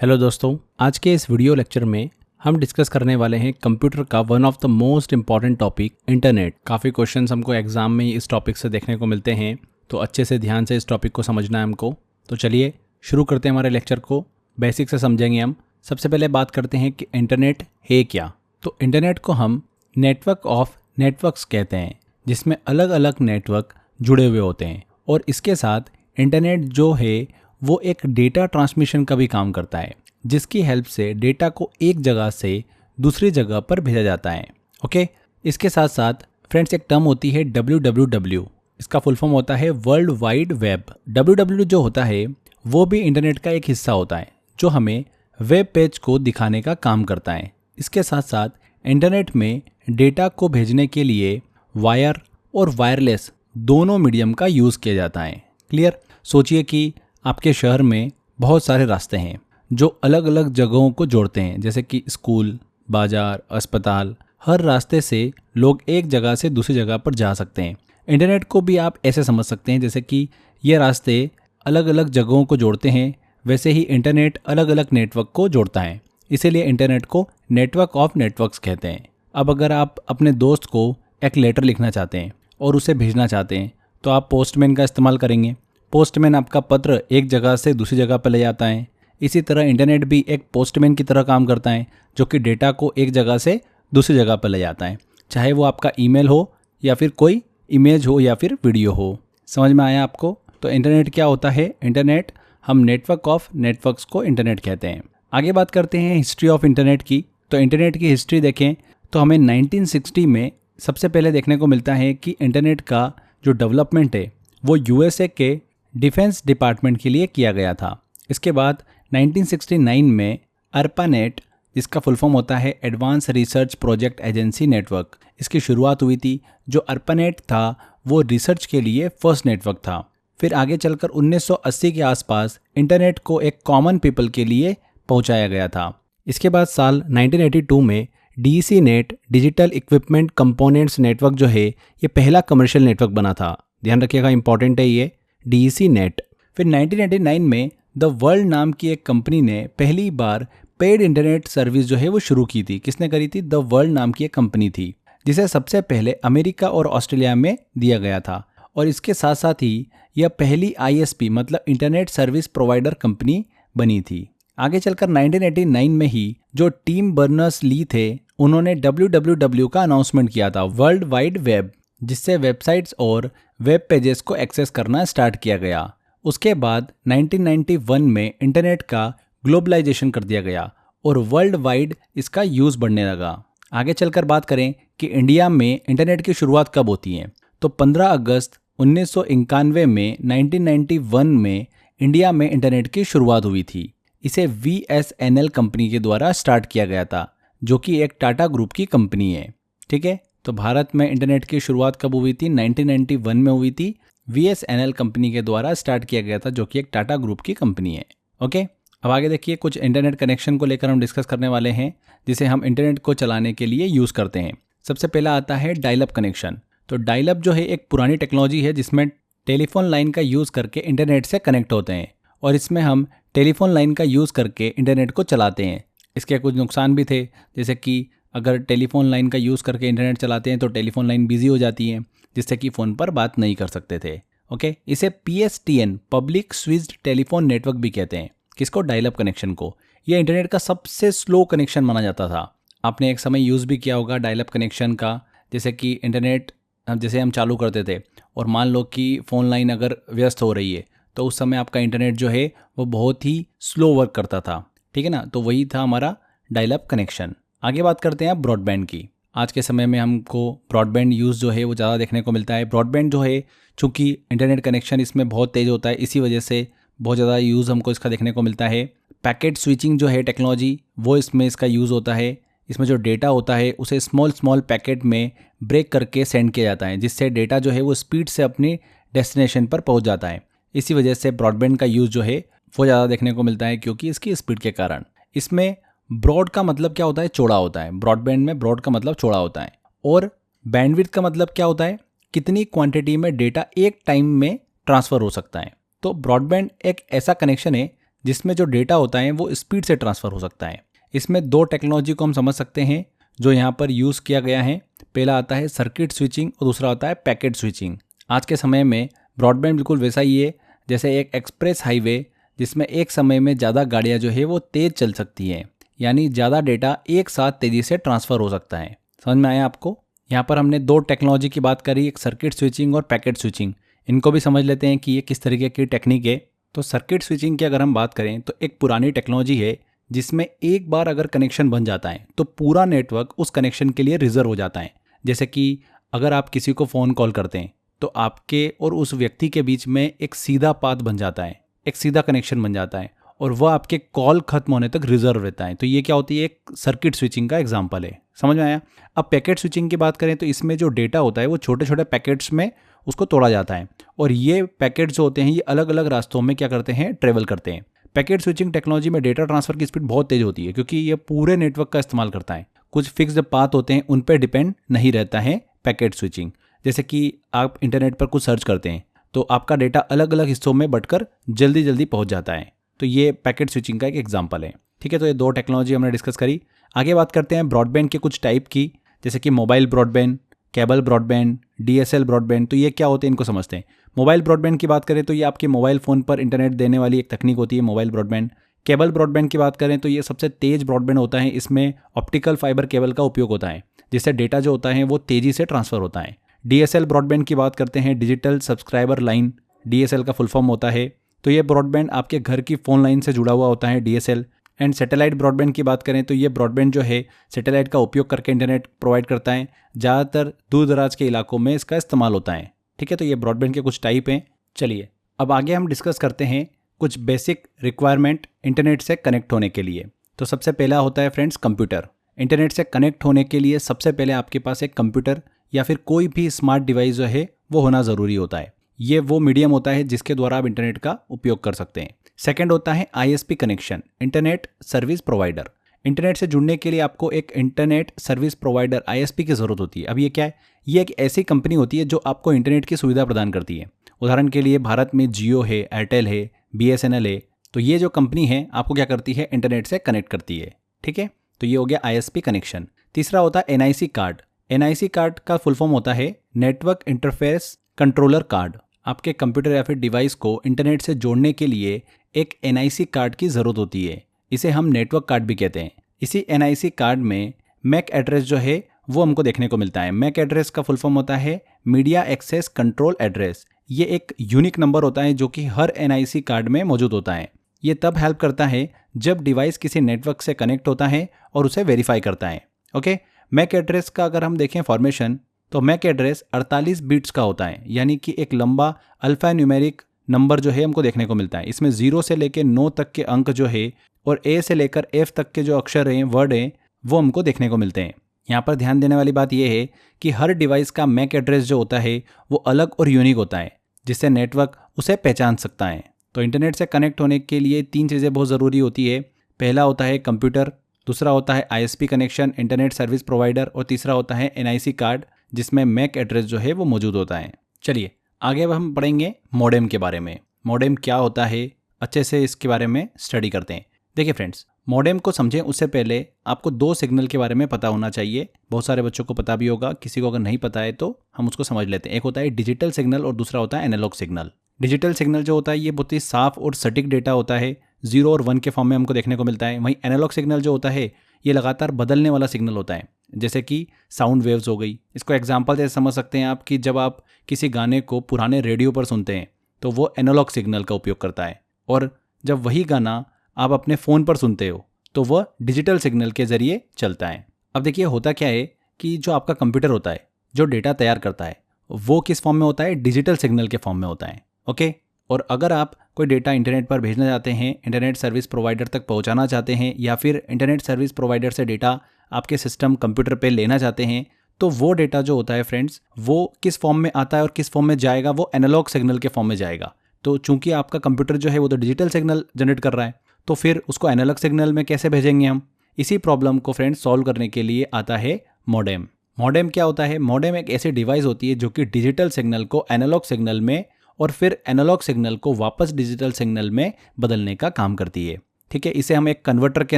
Hello दोस्तों, आज के इस वीडियो लेक्चर में हम डिस्कस करने वाले हैं कंप्यूटर का one of the most important topic internet. काफ़ी क्वेश्चंस हमको एग्जाम में इस टॉपिक से देखने को मिलते हैं, तो अच्छे से ध्यान से इस टॉपिक को समझना है हमको। तो चलिए शुरू करते हैं हमारे लेक्चर को। बेसिक से समझेंगे हम। सबसे पहले बात करते हैं कि इंटरनेट है क्या। तो इंटरनेट को हम नेटवर्क ऑफ नेटवर्क्स कहते हैं, जिसमें अलग अलग नेटवर्क जुड़े हुए होते हैं। और इसके साथ इंटरनेट जो है वो एक डेटा ट्रांसमिशन का भी काम करता है, जिसकी हेल्प से डेटा को एक जगह से दूसरी जगह पर भेजा जाता है। ओके, इसके साथ साथ फ्रेंड्स एक टर्म होती है WWW। इसका फुल फॉर्म होता है वर्ल्ड वाइड वेब। WWW जो होता है वो भी इंटरनेट का एक हिस्सा होता है, जो हमें वेब पेज को दिखाने का काम करता है। इसके साथ साथ इंटरनेट में डेटा को भेजने के लिए वायर और वायरलेस दोनों मीडियम का यूज़ किया जाता है। क्लियर? सोचिए कि आपके शहर में बहुत सारे रास्ते हैं जो अलग अलग जगहों को जोड़ते हैं, जैसे कि स्कूल, बाजार, अस्पताल। हर रास्ते से लोग एक जगह से दूसरी जगह पर जा सकते हैं। इंटरनेट को भी आप ऐसे समझ सकते हैं जैसे कि ये रास्ते अलग अलग जगहों को जोड़ते हैं, वैसे ही इंटरनेट अलग अलग नेटवर्क को जोड़ता है। इसीलिए इंटरनेट को नेटवर्क ऑफ नेटवर्क्स कहते हैं। अब अगर आप अपने दोस्त को एक लेटर लिखना चाहते हैं और उसे भेजना चाहते हैं, तो आप पोस्टमैन का इस्तेमाल करेंगे। पोस्टमैन आपका पत्र एक जगह से दूसरी जगह पर ले जाता है। इसी तरह इंटरनेट भी एक पोस्टमैन की तरह काम करता है, जो कि डेटा को एक जगह से दूसरी जगह पर ले जाता है, चाहे वो आपका ईमेल हो या फिर कोई इमेज हो या फिर वीडियो हो। समझ में आया आपको? तो इंटरनेट क्या होता है? इंटरनेट, हम नेटवर्क ऑफ नेटवर्क्स को इंटरनेट कहते हैं। आगे बात करते हैं हिस्ट्री ऑफ इंटरनेट की। तो इंटरनेट की हिस्ट्री देखें तो हमें 1960 में सबसे पहले देखने को मिलता है कि इंटरनेट का जो डेवलपमेंट है वो USA के डिफेंस डिपार्टमेंट के लिए किया गया था। इसके बाद 1969 में ARPANET, जिसका फुल फॉर्म होता है advance research project agency network, इसकी शुरुआत हुई थी। जो ARPANET था वो रिसर्च के लिए फर्स्ट नेटवर्क था। फिर आगे चलकर 1980 के आसपास इंटरनेट को एक कॉमन पीपल के लिए पहुंचाया गया था। इसके बाद साल 1982 में DECnet, digital equipment components network जो है ये पहला कमर्शियल नेटवर्क बना था। ध्यान रखिएगा, इंपॉर्टेंट है ये DECnet। फिर 1999 में द वर्ल्ड नाम की एक कंपनी ने पहली बार पेड इंटरनेट सर्विस जो है वो शुरू की थी। किसने करी थी? द वर्ल्ड नाम की एक कंपनी थी, जिसे सबसे पहले अमेरिका और ऑस्ट्रेलिया में दिया गया था। और इसके साथ साथ ही यह पहली ISP मतलब इंटरनेट सर्विस प्रोवाइडर कंपनी बनी थी। आगे चलकर 1989 में ही जो टिम बर्नर्स-ली थे, उन्होंने WWW का अनाउंसमेंट किया था, वर्ल्ड वाइड वेब, जिससे वेबसाइट्स और वेब पेजेस को एक्सेस करना स्टार्ट किया गया। उसके बाद 1991 में इंटरनेट का ग्लोबलाइजेशन कर दिया गया और वर्ल्ड वाइड इसका यूज़ बढ़ने लगा। आगे चलकर बात करें कि इंडिया में इंटरनेट की शुरुआत कब होती है, तो 15 अगस्त 1991 में 1991 में इंडिया में इंटरनेट की शुरुआत हुई थी। इसे VSNL कंपनी के द्वारा स्टार्ट किया गया था, जो कि एक टाटा ग्रुप की कंपनी है। ठीक है, तो भारत में इंटरनेट की शुरुआत कब हुई थी? 1991 में हुई थी। VSNL कंपनी के द्वारा स्टार्ट किया गया था, जो कि एक टाटा ग्रुप की कंपनी है। ओके, अब आगे देखिए, कुछ इंटरनेट कनेक्शन को लेकर हम डिस्कस करने वाले हैं, जिसे हम इंटरनेट को चलाने के लिए यूज़ करते हैं। सबसे पहला आता है डायल अप कनेक्शन। तो डायल अप जो है एक पुरानी टेक्नोलॉजी है, जिसमें टेलीफोन लाइन का यूज़ करके इंटरनेट से कनेक्ट होते हैं, और इसमें हम टेलीफोन लाइन का यूज़ करके इंटरनेट को चलाते हैं। इसके कुछ नुकसान भी थे, जैसे कि अगर टेलीफोन लाइन का यूज़ करके इंटरनेट चलाते हैं तो टेलीफोन लाइन बिजी हो जाती है, जिससे कि फ़ोन पर बात नहीं कर सकते थे। ओके, इसे PSTN public switched telephone network भी कहते हैं। किसको? डायल अप कनेक्शन को। यह इंटरनेट का सबसे स्लो कनेक्शन माना जाता था। आपने एक समय यूज़ भी किया होगा डायल अप कनेक्शन का, जैसे कि इंटरनेट जैसे हम चालू करते थे और मान लो कि फ़ोन लाइन अगर व्यस्त हो रही है, तो उस समय आपका इंटरनेट जो है वो बहुत ही स्लो वर्क करता था। ठीक है ना, तो वही था हमारा डायल अप कनेक्शन। आगे बात करते हैं ब्रॉडबैंड की। आज के समय में हमको ब्रॉडबैंड यूज़ जो है वो ज़्यादा देखने को मिलता है। ब्रॉडबैंड जो है, चूँकि इंटरनेट कनेक्शन इसमें बहुत तेज़ होता है, इसी वजह से बहुत ज़्यादा यूज़ हमको इसका देखने को मिलता है। पैकेट स्विचिंग जो है टेक्नोलॉजी, वो इसमें इसका यूज़ होता है। इसमें जो डेटा होता है उसे स्मॉल पैकेट में ब्रेक करके सेंड किया जाता है, जिससे डेटा जो है वो स्पीड से अपनी डेस्टिनेशन पर पहुँच जाता है। इसी वजह से ब्रॉडबैंड का यूज़ जो है वो ज़्यादा देखने को मिलता है, क्योंकि इसकी स्पीड के कारण। इसमें ब्रॉड का मतलब क्या होता है? चौड़ा होता है। ब्रॉडबैंड में ब्रॉड का मतलब चौड़ा होता है। और बैंडविड्थ का मतलब क्या होता है? कितनी क्वांटिटी में डेटा एक टाइम में ट्रांसफ़र हो सकता है। तो ब्रॉडबैंड एक ऐसा कनेक्शन है जिसमें जो डेटा होता है वो स्पीड से ट्रांसफ़र हो सकता है। इसमें दो टेक्नोलॉजी को हम समझ सकते हैं जो यहाँ पर यूज़ किया गया है। पहला आता है सर्किट स्विचिंग और दूसरा होता है पैकेट स्विचिंग। आज के समय में ब्रॉडबैंड बिल्कुल वैसा ही है जैसे एक एक्सप्रेस हाईवे, जिसमें एक समय में ज़्यादा गाड़ियाँ जो है वो तेज़ चल सकती हैं, यानी ज़्यादा डेटा एक साथ तेज़ी से ट्रांसफ़र हो सकता है। समझ में आया आपको? यहाँ पर हमने दो टेक्नोलॉजी की बात करी, एक सर्किट स्विचिंग और पैकेट स्विचिंग। इनको भी समझ लेते हैं कि ये किस तरीके की टेक्निक है। तो सर्किट स्विचिंग की अगर हम बात करें तो एक पुरानी टेक्नोलॉजी है जिसमें एक बार अगर कनेक्शन बन जाता है तो पूरा नेटवर्क उस कनेक्शन के लिए रिजर्व हो जाता है। जैसे कि अगर आप किसी को फ़ोन कॉल करते हैं तो आपके और उस व्यक्ति के बीच में एक सीधा पाथ बन जाता है, एक सीधा कनेक्शन बन जाता है और वह आपके कॉल खत्म होने तक रिजर्व रहता है। तो ये क्या होती है, एक सर्किट स्विचिंग का एग्जांपल है। समझ में आया? अब पैकेट स्विचिंग की बात करें तो इसमें जो डेटा होता है वो छोटे छोटे पैकेट्स में उसको तोड़ा जाता है और ये पैकेट्स जो होते हैं ये अलग अलग रास्तों में क्या करते हैं, ट्रेवल करते हैं। पैकेट स्विचिंग टेक्नोलॉजी में डेटा ट्रांसफर की स्पीड बहुत तेज होती है क्योंकि ये पूरे नेटवर्क का इस्तेमाल करता है। कुछ फिक्स्ड पाथ होते हैं उन पर डिपेंड नहीं रहता है पैकेट स्विचिंग। जैसे कि आप इंटरनेट पर कुछ सर्च करते हैं तो आपका डेटा अलग अलग हिस्सों में बंटकर जल्दी जल्दी पहुंच जाता है। तो ये पैकेट स्विचिंग का एक एग्जांपल है। ठीक है, तो ये दो टेक्नोलॉजी हमने डिस्कस करी। आगे बात करते हैं ब्रॉडबैंड के कुछ टाइप की, जैसे कि mobile broadband, cable broadband, DSL broadband. तो ये क्या होते हैं इनको समझते हैं। मोबाइल ब्रॉडबैंड की बात करें तो ये आपके मोबाइल फ़ोन पर इंटरनेट देने वाली एक तकनीक होती है, मोबाइल ब्रॉडबैंड। केबल ब्रॉडबैंड की बात करें तो ये सबसे तेज़ ब्रॉडबैंड होता है। इसमें ऑप्टिकल फाइबर केबल का उपयोग होता है जिससे डेटा जो होता है वो तेज़ी से ट्रांसफ़र होता है। DSL ब्रॉडबैंड की बात करते हैं, डिजिटल सब्सक्राइबर लाइन, DSL का फुल फॉर्म होता है। तो ये ब्रॉडबैंड आपके घर की फ़ोन लाइन से जुड़ा हुआ होता है, DSL। एंड सैटेलाइट ब्रॉडबैंड की बात करें तो ये ब्रॉडबैंड जो है सैटेलाइट का उपयोग करके इंटरनेट प्रोवाइड करता है। ज़्यादातर दूर दराज के इलाकों में इसका इस्तेमाल होता है। ठीक है, तो ये ब्रॉडबैंड के कुछ टाइप हैं। चलिए अब आगे हम डिस्कस करते हैं कुछ बेसिक रिक्वायरमेंट इंटरनेट से कनेक्ट होने के लिए। तो सबसे पहला होता है फ्रेंड्स कंप्यूटर। इंटरनेट से कनेक्ट होने के लिए सबसे पहले आपके पास एक कंप्यूटर या फिर कोई भी स्मार्ट डिवाइस जो है वो होना ज़रूरी होता है। ये वो मीडियम होता है जिसके द्वारा आप इंटरनेट का उपयोग कर सकते हैं। सेकंड होता है ISP connection, internet service provider. Internet से जुड़ने के लिए आपको एक इंटरनेट सर्विस प्रोवाइडर ISP की ज़रूरत होती है। अब ये क्या है? ये एक ऐसी कंपनी होती है जो आपको इंटरनेट की सुविधा प्रदान करती है। उदाहरण के लिए भारत में जियो है, एयरटेल है, BSNL है। तो ये जो कंपनी है आपको क्या करती है, इंटरनेट से कनेक्ट करती है। ठीक है, तो ये हो गया ISP कनेक्शन। तीसरा होता है NIC कार्ड। NIC कार्ड का फुल फॉर्म होता है नेटवर्क इंटरफेस कंट्रोलर कार्ड। आपके कंप्यूटर या फिर डिवाइस को इंटरनेट से जोड़ने के लिए एक NIC कार्ड की ज़रूरत होती है। इसे हम नेटवर्क कार्ड भी कहते हैं। इसी NIC कार्ड में मैक एड्रेस जो है वो हमको देखने को मिलता है। मैक एड्रेस का फुल फॉर्म होता है मीडिया एक्सेस कंट्रोल एड्रेस। ये एक यूनिक नंबर होता है जो कि हर NIC कार्ड में मौजूद होता है। ये तब हेल्प करता है जब डिवाइस किसी नेटवर्क से कनेक्ट होता है और उसे वेरीफाई करता है। ओके, मैक एड्रेस का अगर हम देखें फॉर्मेशन तो मैक एड्रेस 48 बिट्स का होता है, यानी कि एक लंबा अल्फा न्यूमेरिक नंबर जो है हमको देखने को मिलता है। इसमें 0 से लेकर 9 तक के अंक जो है और A से लेकर F तक के जो अक्षर हैं, वर्ड हैं, वो हमको देखने को मिलते हैं। यहाँ पर ध्यान देने वाली बात यह है कि हर डिवाइस का मैक एड्रेस जो होता है वो अलग और यूनिक होता है जिससे नेटवर्क उसे पहचान सकता है। तो इंटरनेट से कनेक्ट होने के लिए 3 चीज़ें बहुत ज़रूरी होती है। पहला होता है कंप्यूटर, दूसरा होता है ISP connection, internet service provider, और तीसरा होता है NIC कार्ड जिसमें मैक एड्रेस जो है वो मौजूद होता है। चलिए आगे अब हम पढ़ेंगे मॉडेम के बारे में। मॉडेम क्या होता है, अच्छे से इसके बारे में स्टडी करते हैं। देखिए फ्रेंड्स, मॉडेम को समझें उससे पहले आपको 2 सिग्नल के बारे में पता होना चाहिए। बहुत सारे बच्चों को पता भी होगा, किसी को अगर नहीं पता है तो हम उसको समझ लेते हैं। एक होता है डिजिटल सिग्नल और दूसरा होता है एनालॉग सिग्नल। डिजिटल सिग्नल जो होता है ये बहुत ही साफ और सटीक डेटा होता है, 0 और 1 के फॉर्म में हमको देखने को मिलता है। वहीं एनालॉग सिग्नल जो होता है ये लगातार बदलने वाला सिग्नल होता है, जैसे कि साउंड वेव्स हो गई। इसको एग्जांपल जैसे समझ सकते हैं आप कि जब आप किसी गाने को पुराने रेडियो पर सुनते हैं तो वो एनालॉग सिग्नल का उपयोग करता है, और जब वही गाना आप अपने फ़ोन पर सुनते हो तो वह डिजिटल सिग्नल के ज़रिए चलता है। अब देखिए होता क्या है कि जो आपका कंप्यूटर होता है, जो डेटा तैयार करता है, वो किस फॉर्म में होता है, डिजिटल सिग्नल के फॉर्म में होता है। ओके, और अगर आप कोई डेटा इंटरनेट पर भेजना चाहते हैं, इंटरनेट सर्विस प्रोवाइडर तक पहुंचाना चाहते हैं, या फिर इंटरनेट सर्विस प्रोवाइडर से डेटा आपके सिस्टम कंप्यूटर पे लेना चाहते हैं, तो वो डेटा जो होता है फ्रेंड्स वो किस फॉर्म में आता है और किस फॉर्म में जाएगा, वो एनालॉग सिग्नल के फॉर्म में जाएगा। तो चूंकि आपका कंप्यूटर जो है वो तो डिजिटल सिग्नल जनरेट कर रहा है, तो फिर उसको एनालॉग सिग्नल में कैसे भेजेंगे हम। इसी प्रॉब्लम को फ्रेंड्स सॉल्व करने के लिए आता है मॉडेम। मॉडेम क्या होता है? मॉडेम एक ऐसी डिवाइस होती है जो कि डिजिटल सिग्नल को एनालॉग सिग्नल में और फिर एनालॉग सिग्नल को वापस डिजिटल सिग्नल में बदलने का काम करती है। ठीक है, इसे हम एक कन्वर्टर के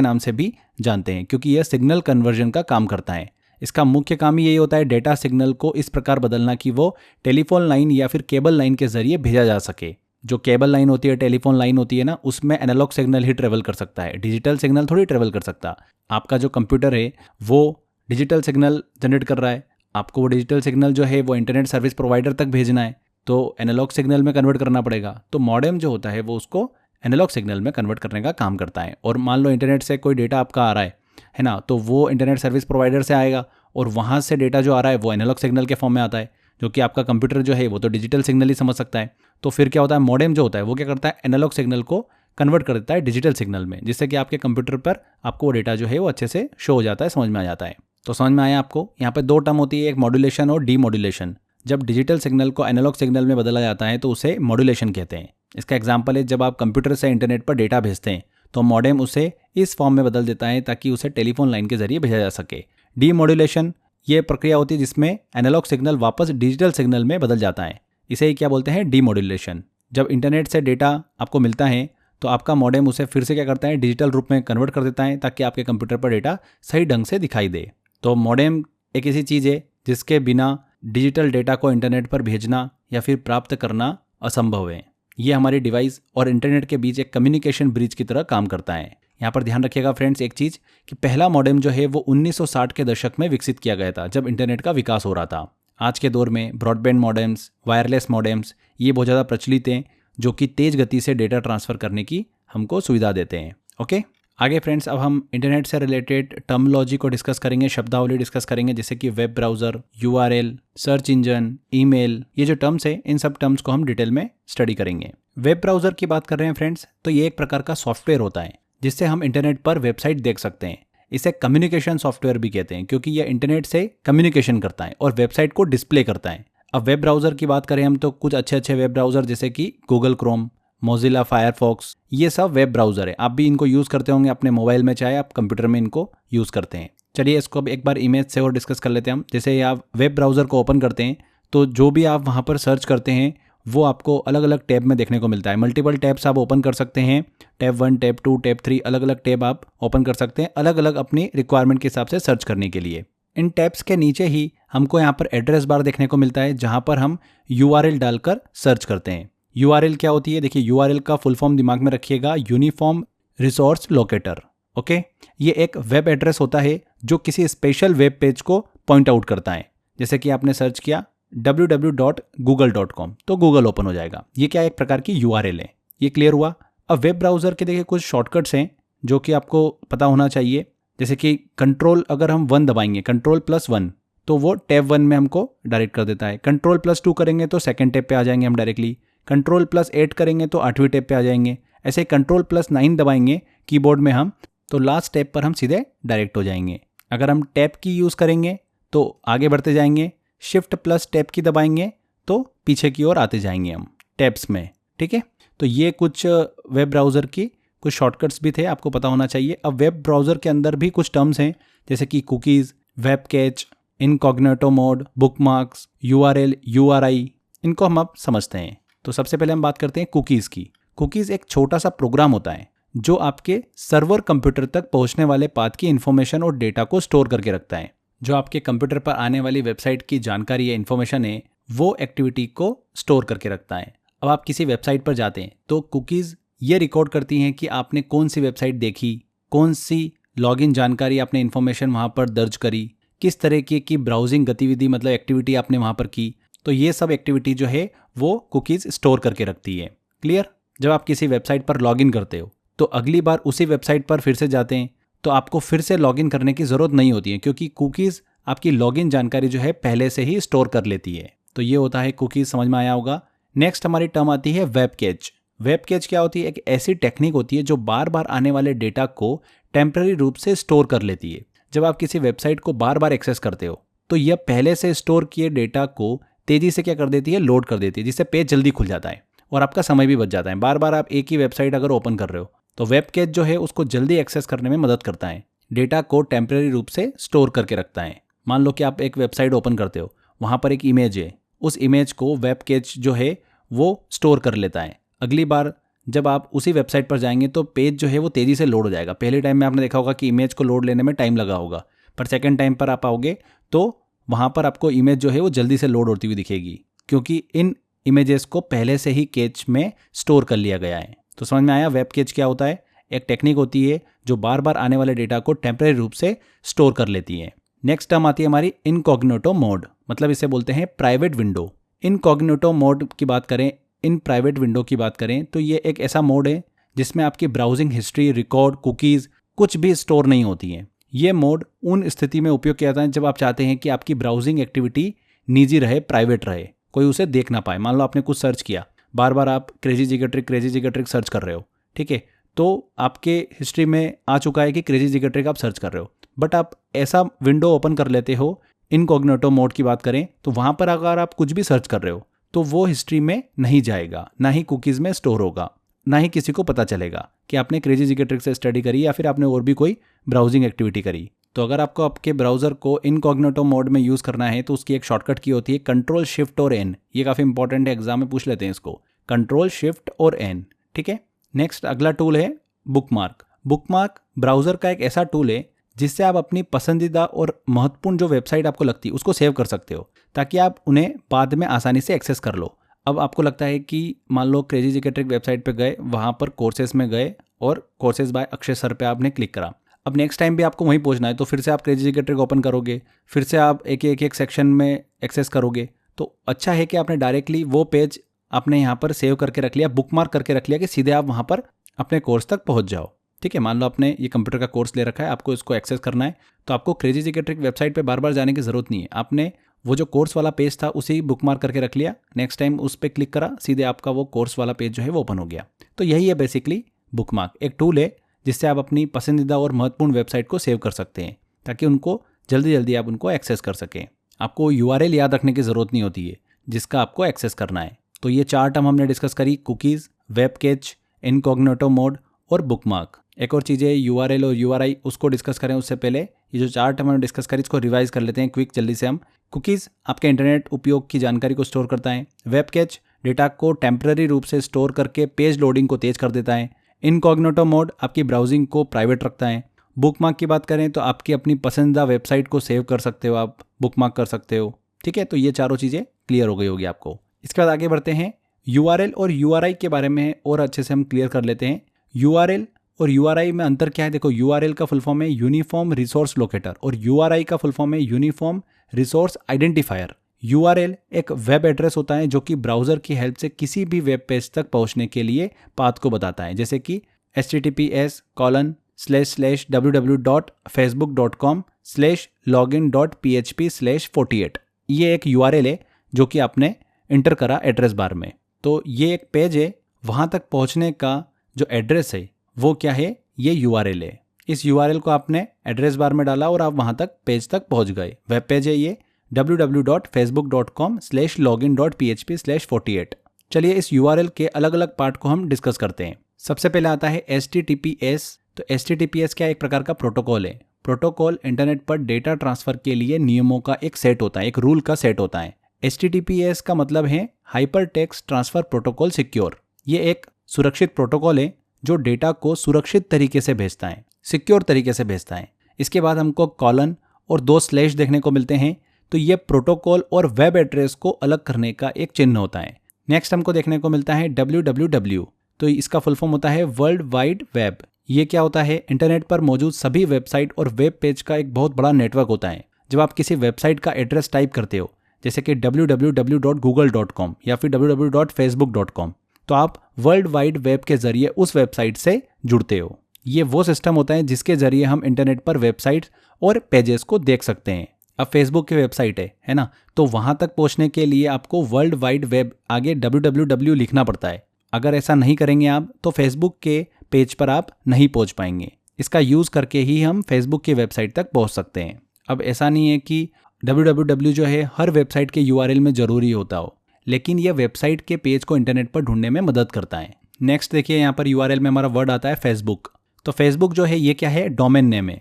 नाम से भी जानते हैं क्योंकि यह सिग्नल कन्वर्जन का काम करता है। इसका मुख्य काम ही यही होता है डेटा सिग्नल को इस प्रकार बदलना कि वो टेलीफोन लाइन या फिर केबल लाइन के जरिए भेजा जा सके। जो केबल लाइन होती है, टेलीफोन लाइन होती है ना, उसमें एनालॉग सिग्नल ही ट्रेवल कर सकता है, डिजिटल सिग्नल थोड़ी ट्रेवल कर सकता। आपका जो कंप्यूटर है वो डिजिटल सिग्नल जनरेट कर रहा है, आपको वो डिजिटल सिग्नल जो है वो इंटरनेट सर्विस प्रोवाइडर तक भेजना है, तो एनालॉग सिग्नल में कन्वर्ट करना पड़ेगा। तो मॉडेम जो होता है वो उसको एनालॉग सिग्नल में कन्वर्ट करने का काम करता है। और मान लो इंटरनेट से कोई डेटा आपका आ रहा है ना, तो वो इंटरनेट सर्विस प्रोवाइडर से आएगा और वहाँ से डेटा जो आ रहा है वो एनालॉग सिग्नल के फॉर्म में आता है, जो कि आपका कंप्यूटर जो है वो तो डिजिटल सिग्नल ही समझ सकता है। तो फिर क्या होता है, मॉडेम जो होता है वो क्या करता है, एनालॉग सिग्नल को कन्वर्ट कर देता है डिजिटल सिग्नल में, जिससे कि आपके कंप्यूटर पर आपको वो डेटा जो है वो अच्छे से शो हो जाता है, समझ में आ जाता है। तो समझ में आया आपको? यहाँ पे दो टर्म होती है, एक मॉड्यूलेशन और डीमॉड्यूलेशन। जब डिजिटल सिग्नल को एनालॉग सिग्नल में बदला जाता है तो उसे मॉड्यूलेशन कहते हैं। इसका एग्जांपल है जब आप कंप्यूटर से इंटरनेट पर डेटा भेजते हैं तो मॉडेम उसे इस फॉर्म में बदल देता है ताकि उसे टेलीफोन लाइन के जरिए भेजा जा सके। डीमॉड्यूलेशन ये प्रक्रिया होती है जिसमें एनालॉग सिग्नल वापस डिजिटल सिग्नल में बदल जाता है, इसे ही क्या बोलते हैं, डीमॉड्यूलेशन। जब इंटरनेट से डेटा आपको मिलता है तो आपका मॉडेम उसे फिर से क्या करता है, डिजिटल रूप में कन्वर्ट कर देता है ताकि आपके कंप्यूटर पर डेटा सही ढंग से दिखाई दे। तो मॉडेम एक ऐसी चीज़ है जिसके बिना डिजिटल डेटा को इंटरनेट पर भेजना या फिर प्राप्त करना असंभव है। ये हमारी डिवाइस और इंटरनेट के बीच एक कम्युनिकेशन ब्रिज की तरह काम करता है। यहाँ पर ध्यान रखिएगा फ्रेंड्स एक चीज़ कि पहला मॉडेम जो है वो 1960 के दशक में विकसित किया गया था, जब इंटरनेट का विकास हो रहा था। आज के दौर में ब्रॉडबैंड मॉडेम्स, वायरलेस मॉडेम्स ये बहुत ज़्यादा प्रचलित हैं, जो कि तेज़ गति से डेटा ट्रांसफ़र करने की हमको सुविधा देते हैं। ओके, आगे फ्रेंड्स अब हम इंटरनेट से रिलेटेड टर्मिनोलॉजी को डिस्कस करेंगे, शब्दावली डिस्कस करेंगे, जैसे कि web browser, URL, search engine, email, ये जो टर्म्स है इन सब टर्म्स को हम डिटेल में स्टडी करेंगे। वेब ब्राउज़र की बात कर रहे हैं फ्रेंड्स, तो ये एक प्रकार का सॉफ्टवेयर होता है जिससे हम इंटरनेट पर वेबसाइट देख सकते हैं। इसे कम्युनिकेशन सॉफ्टवेयर भी कहते हैं क्योंकि यह इंटरनेट से कम्युनिकेशन करता है और वेबसाइट को डिस्प्ले करता है। अब वेब ब्राउज़र की बात करें हम तो कुछ अच्छे वेब ब्राउज़र जैसे कि गूगल क्रोम, मोजिला फायरफॉक्स, ये सब वेब ब्राउज़र है। आप भी इनको यूज़ करते होंगे अपने मोबाइल में, चाहे आप कंप्यूटर में इनको यूज़ करते हैं। चलिए इसको अब एक बार इमेज से और डिस्कस कर लेते हैं हम। जैसे आप वेब ब्राउज़र को ओपन करते हैं तो जो भी आप वहाँ पर सर्च करते हैं वो आपको अलग अलग टैब में देखने को मिलता है। मल्टीपल टैब्स आप ओपन कर सकते हैं, टैब 1, टैब 2, टैब 3, अलग अलग टैब आप ओपन कर सकते हैं अलग अलग अपनी रिक्वायरमेंट के हिसाब से सर्च करने के लिए। इन टैब्स के नीचे ही हमको यहाँ पर एड्रेस बार देखने को मिलता है जहाँ पर हम URL डालकर सर्च करते हैं। URL क्या होती है? देखिए URL का फुल फॉर्म दिमाग में रखिएगा, यूनिफॉर्म रिसोर्स लोकेटर। ओके, ये एक वेब एड्रेस होता है जो किसी स्पेशल वेब पेज को पॉइंट आउट करता है। जैसे कि आपने सर्च किया www.google.com तो गूगल ओपन हो जाएगा। ये क्या एक प्रकार की URL है। ये क्लियर हुआ? अब वेब ब्राउज़र के देखिए कुछ शॉर्टकट्स हैं जो कि आपको पता होना चाहिए। जैसे कि कंट्रोल अगर हम 1 दबाएंगे, Ctrl+1, तो वो टैब 1 में हमको डायरेक्ट कर देता है। Ctrl+2 करेंगे तो सेकंड टैब पे आ जाएंगे हम डायरेक्टली। Ctrl+8 करेंगे तो 8वीं टैब पे आ जाएंगे। ऐसे Ctrl+9 दबाएंगे कीबोर्ड में हम तो लास्ट टैब पर हम सीधे डायरेक्ट हो जाएंगे। अगर हम टैब की यूज़ करेंगे तो आगे बढ़ते जाएंगे, Shift+ टैब की दबाएंगे तो पीछे की ओर आते जाएंगे हम टैब्स में। ठीक है, तो ये कुछ वेब ब्राउज़र की कुछ शॉर्टकट्स भी थे, आपको पता होना चाहिए। अब वेब ब्राउज़र के अंदर भी कुछ टर्म्स हैं जैसे कि cookies, web catch, incognito mode, bookmarks, URL, URI, इनको हम अब समझते हैं। तो सबसे पहले हम बात करते हैं कुकीज़ की। कुकीज़ एक छोटा सा प्रोग्राम होता है जो आपके सर्वर कंप्यूटर तक पहुंचने वाले पाथ की इन्फॉर्मेशन और डेटा को स्टोर करके रखता है। जो आपके कंप्यूटर पर आने वाली वेबसाइट की जानकारी या इन्फॉर्मेशन है वो एक्टिविटी को स्टोर करके रखता है। अब आप किसी वेबसाइट पर जाते हैं तो कुकीज़ ये रिकॉर्ड करती हैं कि आपने कौन सी वेबसाइट देखी, कौन सी लॉगिन जानकारी आपने इन्फॉर्मेशन वहाँ पर दर्ज करी, किस तरह की ब्राउजिंग गतिविधि मतलब एक्टिविटी आपने वहाँ पर की। तो ये सब एक्टिविटी जो है वो कुकीज़ स्टोर करके रखती है। क्लियर? जब आप किसी वेबसाइट पर लॉगिन करते हो तो अगली बार उसी वेबसाइट पर फिर से जाते हैं तो आपको फिर से लॉगिन करने की ज़रूरत नहीं होती है क्योंकि कुकीज़ आपकी लॉगिन जानकारी जो है पहले से ही स्टोर कर लेती है। तो ये होता है कुकीज़, समझ में आया होगा। नेक्स्ट हमारी टर्म आती है वेब कैच। वेब कैच क्या होती है? एक ऐसी टेक्निक होती है जो बार बार आने वाले डेटा को टेम्पररी रूप से स्टोर कर लेती है। जब आप किसी वेबसाइट को बार बार एक्सेस करते हो तो यह पहले से स्टोर किए डेटा को तेज़ी से क्या कर देती है, लोड कर देती है, जिससे पेज जल्दी खुल जाता है और आपका समय भी बच जाता है। बार बार आप एक ही वेबसाइट अगर ओपन कर रहे हो तो वेब कैच जो है उसको जल्दी एक्सेस करने में मदद करता है, डेटा को टेम्पररी रूप से स्टोर करके रखता है। मान लो कि आप एक वेबसाइट ओपन करते हो, वहाँ पर एक इमेज है, उस इमेज को वेब कैच जो है वो स्टोर कर लेता है। अगली बार जब आप उसी वेबसाइट पर जाएंगे तो पेज जो है वो तेज़ी से लोड हो जाएगा। पहले टाइम में आपने देखा होगा कि इमेज को लोड लेने में टाइम लगा होगा, पर सेकेंड टाइम पर आप आओगे तो वहाँ पर आपको इमेज जो है वो जल्दी से लोड होती हुई दिखेगी, क्योंकि इन इमेजेस को पहले से ही कैच में स्टोर कर लिया गया है। तो समझ में आया वेब कैच क्या होता है? एक टेक्निक होती है जो बार बार आने वाले डेटा को टेम्परेरी रूप से स्टोर कर लेती है। नेक्स्ट टर्म आती है हमारी इनकॉग्निटो मोड, मतलब इसे बोलते हैं प्राइवेट विंडो। इनकॉग्निटो मोड की बात करें, इन प्राइवेट विंडो की बात करें तो ये एक ऐसा मोड है जिसमें आपकी ब्राउजिंग हिस्ट्री, रिकॉर्ड, कुकीज़ कुछ भी स्टोर नहीं होती है। ये मोड उन स्थिति में उपयोग किया जाता है जब आप चाहते हैं कि आपकी ब्राउजिंग एक्टिविटी निजी रहे, प्राइवेट रहे, कोई उसे देख ना पाए। मान लो आपने कुछ सर्च किया, बार बार आप क्रेजी जिगर ट्रिक सर्च कर रहे हो, ठीक है, तो आपके हिस्ट्री में आ चुका है कि क्रेजी जिगर ट्रिक आप सर्च कर रहे हो, बट आप ऐसा विंडो ओपन कर लेते हो, इनकॉग्निटो मोड की बात करें तो वहाँ पर अगर आप कुछ भी सर्च कर रहे हो तो वो हिस्ट्री में नहीं जाएगा, ना ही कुकीज़ में स्टोर होगा, ना ही किसी को पता चलेगा कि आपने क्रेजी जिगर ट्रिक से स्टडी करी या फिर आपने और भी कोई ब्राउजिंग एक्टिविटी करी। तो अगर आपको आपके ब्राउज़र को इनकॉग्निटो मोड में यूज़ करना है तो उसकी एक शॉर्टकट की होती है कंट्रोल शिफ्ट और एन। ये काफ़ी इंपॉर्टेंट है, एग्जाम में पूछ लेते हैं इसको, कंट्रोल शिफ्ट और एन, ठीक है। नेक्स्ट अगला टूल है बुकमार्क। बुकमार्क ब्राउज़र का एक ऐसा टूल है जिससे आप अपनी पसंदीदा और महत्वपूर्ण जो वेबसाइट आपको लगती है उसको सेव कर सकते हो, ताकि आप उन्हें बाद में आसानी से एक्सेस कर लो। अब आपको लगता है कि मान लो क्रेजी जिगर ट्रिक वेबसाइट पे गए, वहाँ पर कोर्सेज में गए और कोर्सेज बाय अक्षय सर पे आपने क्लिक करा। अब नेक्स्ट टाइम भी आपको वहीं पहुँचना है तो फिर से आप क्रेजी जिगर ट्रिक ओपन करोगे, फिर से आप एक सेक्शन में एक्सेस करोगे। तो अच्छा है कि आपने डायरेक्टली वो पेज आपने यहाँ पर सेव करके रख लिया, बुकमार्क करके रख लिया कि सीधे आप वहाँ पर अपने कोर्स तक पहुँच जाओ, ठीक है। मान लो आपने ये कंप्यूटर का कोर्स ले रखा है, आपको इसको एक्सेस करना है, तो आपको क्रेजी जिगर ट्रिक वेबसाइट पे बार बार जाने की ज़रूरत नहीं है। आपने वो जो कोर्स वाला पेज था उसे बुकमार्क करके रख लिया, नेक्स्ट टाइम उस पर क्लिक करा, सीधे आपका वो कोर्स वाला पेज जो है वो ओपन हो गया। तो यही है बेसिकली बुकमार्क, एक टूल है जिससे आप अपनी पसंदीदा और महत्वपूर्ण वेबसाइट को सेव कर सकते हैं, ताकि उनको जल्दी जल्दी आप उनको एक्सेस कर सकें। आपको URL याद रखने की ज़रूरत नहीं होती है जिसका आपको एक्सेस करना है। तो ये 4 टर्म हमने डिस्कस करी, cookies, web catch, incognito mode और बुकमार्क। एक और चीज़ है URL और URI, उसको डिस्कस करें उससे पहले ये जो 4 टर्म हमने डिस्कस करी इसको रिवाइज कर लेते हैं क्विक जल्दी से हम। कुकीज़ आपके इंटरनेट उपयोग की जानकारी को स्टोर करता है। वेब कैच डेटा को टेम्पररी रूप से स्टोर करके पेज लोडिंग को तेज कर देता है। इनकॉग्निटो मोड आपकी ब्राउजिंग को प्राइवेट रखता है। बुकमार्क की बात करें तो आपकी अपनी पसंदीदा वेबसाइट को सेव कर सकते हो, आप बुकमार्क कर सकते हो, ठीक है। तो ये चारों चीज़ें क्लियर हो गई होगी आपको। इसके बाद आगे बढ़ते हैं, URL और URI के बारे में और अच्छे से हम क्लियर कर लेते हैं। URL और URI में अंतर क्या है? देखो, URL का फुल फॉर्म है यूनिफॉर्म रिसोर्स लोकेटर और URI का फुल फॉर्म है यूनिफॉर्म रिसोर्स आइडेंटिफायर। URL एक वेब एड्रेस होता है जो कि ब्राउज़र की हेल्प से किसी भी वेब पेज तक पहुंचने के लिए पाथ को बताता है, जैसे कि https://www.facebook.com/login.php/48। ये एक URL है जो कि आपने इंटर करा एड्रेस बार में। तो ये एक पेज है, वहाँ तक पहुँचने का जो एड्रेस है वो क्या है? ये URL है। इस URL को आपने एड्रेस बार में डाला और आप वहाँ तक पेज तक पहुँच गए। वेब पेज है ये www.facebook.com/login.php/48। चलिए इस URL के अलग अलग पार्ट को हम डिस्कस करते हैं। सबसे पहले आता है HTTPS। तो HTTPS क्या एक प्रकार का प्रोटोकॉल है। प्रोटोकॉल इंटरनेट पर डेटा ट्रांसफर के लिए नियमों का एक सेट होता है, एक रूल का सेट होता है। HTTPS का मतलब है hyper text transfer protocol secure. ये एक सुरक्षित प्रोटोकॉल है जो डेटा को सुरक्षित तरीके से भेजता है, सिक्योर तरीके से भेजता है। इसके बाद हमको कॉलन और 2 स्लैश देखने को मिलते हैं। तो ये प्रोटोकॉल और वेब एड्रेस को अलग करने का एक चिन्ह होता है। नेक्स्ट हमको देखने को मिलता है www। तो इसका फुल फॉर्म होता है वर्ल्ड वाइड वेब। ये क्या होता है? इंटरनेट पर मौजूद सभी वेबसाइट और वेब पेज का एक बहुत बड़ा नेटवर्क होता है। जब आप किसी वेबसाइट का एड्रेस टाइप करते हो, जैसे कि www.google.com या फिर www.facebook.com, तो आप वर्ल्ड वाइड वेब के जरिए उस वेबसाइट से जुड़ते हो। ये वो सिस्टम होता है जिसके जरिए हम इंटरनेट पर वेबसाइट और पेजेस को देख सकते हैं। अब फेसबुक की वेबसाइट है ना, तो वहाँ तक पहुँचने के लिए आपको वर्ल्ड वाइड वेब आगे www लिखना पड़ता है। अगर ऐसा नहीं करेंगे आप तो फेसबुक के पेज पर आप नहीं पहुँच पाएंगे। इसका यूज़ करके ही हम फेसबुक की वेबसाइट तक पहुँच सकते हैं। अब ऐसा नहीं है कि www जो है हर वेबसाइट के URL में ज़रूरी होता हो, लेकिन यह वेबसाइट के पेज को इंटरनेट पर ढूंढने में मदद करता है। नेक्स्ट देखिए, यहाँ पर URL में हमारा वर्ड आता है फेसबुक। तो फेसबुक जो है ये क्या है? डोमेन नेम है,